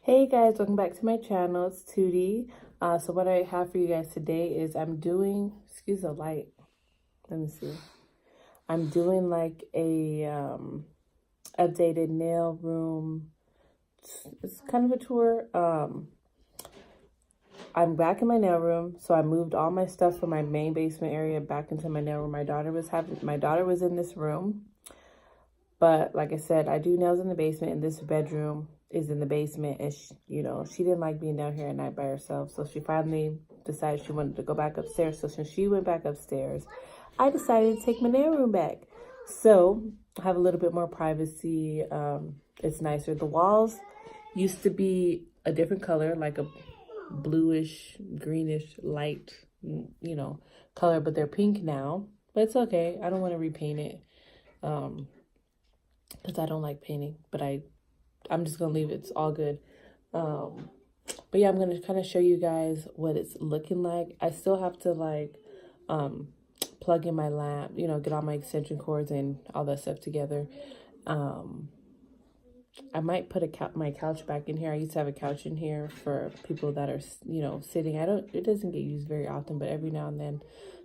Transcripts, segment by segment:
Hey guys, welcome back to my channel. It's Tootie. So what I have for you guys today is I'm doing, excuse the light, let me see. I'm doing like a updated nail room. It's kind of a tour. I'm back in my nail room, so I moved all my stuff from my main basement area back into my nail room. My daughter was in this room. But like I said, I do nails in the basement, and this bedroom is in the basement. And she didn't like being down here at night by herself. So she finally decided she wanted to go back upstairs. So since she went back upstairs, I decided to take my nail room back. So I have a little bit more privacy. It's nicer. The walls used to be a different color, like a bluish, greenish, light, color, but they're pink now. But it's okay. I don't want to repaint it. Because I don't like painting, but I'm just gonna leave it. It's all good. But yeah, I'm gonna kind of show you guys what it's looking like. I still have to plug in my lamp, get all my extension cords and all that stuff together. I might put my couch back in here. I used to have a couch in here for people that are sitting. It doesn't get used very often, but every now and then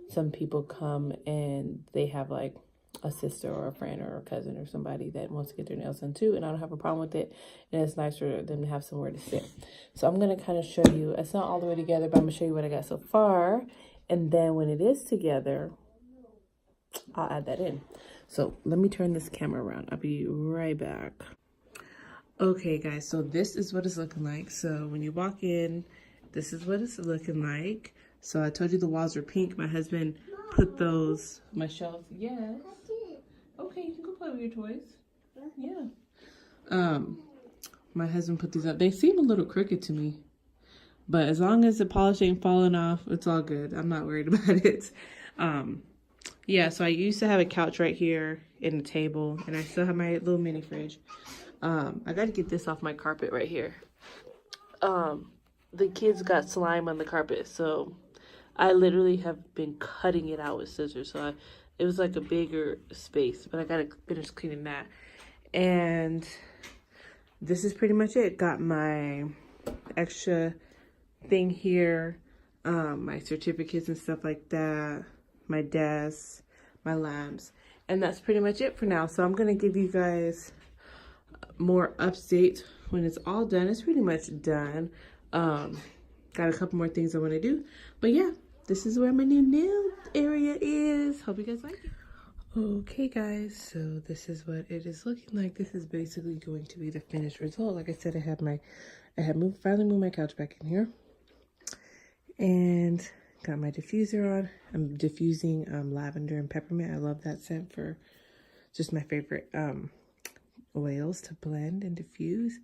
some people come and they have like a sister or a friend or a cousin or somebody that wants to get their nails done too, and I don't have a problem with it, and it's nice for them to have somewhere to sit. So I'm going to kind of show you, it's not all the way together, but I'm going to show you what I got so far, and then when it is together, I'll add that in. So let me turn this camera around. I'll be right back. Okay guys, so this is what it's looking like. So when you walk in, this is what it's looking like. So I told you the walls are pink. My husband put those, my shelves, yes. Okay, you can go play with your toys. Yeah. My husband put these up. They seem a little crooked to me, but as long as the polish ain't falling off, it's all good. I'm not worried about it. Yeah, so I used to have a couch right here and a table, and I still have my little mini fridge. I got to get this off my carpet right here. The kids got slime on the carpet, so I literally have been cutting it out with scissors. So it was like a bigger space, but I got to finish cleaning that. And this is pretty much it. Got my extra thing here, my certificates and stuff like that, my desk, my lamps, and that's pretty much it for now. So I'm going to give you guys more updates when it's all done. It's pretty much done. Got a couple more things I want to do, but yeah, this is where my new nail area is. Hope you guys like it. Okay guys, so this is what it is looking like. This is basically going to be the finished result. Like I said, I finally moved my couch back in here, and got my diffuser on. I'm diffusing lavender and peppermint. I love that scent for just my favorite oils to blend and diffuse.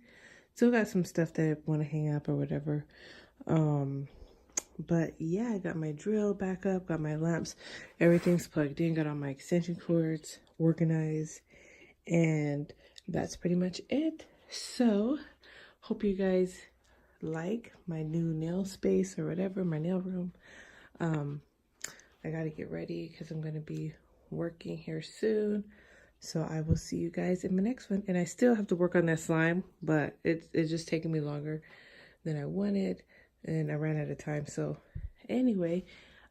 Still got some stuff that I want to hang up or whatever. But yeah, I got my drill back up, got my lamps, everything's plugged in, got all my extension cords organized, and that's pretty much it. So hope you guys like my new nail space or whatever, my nail room. I gotta get ready because I'm gonna be working here soon. So I will see you guys in my next one. And I still have to work on that slime, but it's just taking me longer than I wanted, and I ran out of time. So anyway,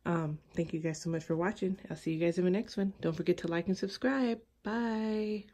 thank you guys so much for watching. I'll see you guys in the next one. Don't forget to like and subscribe. Bye.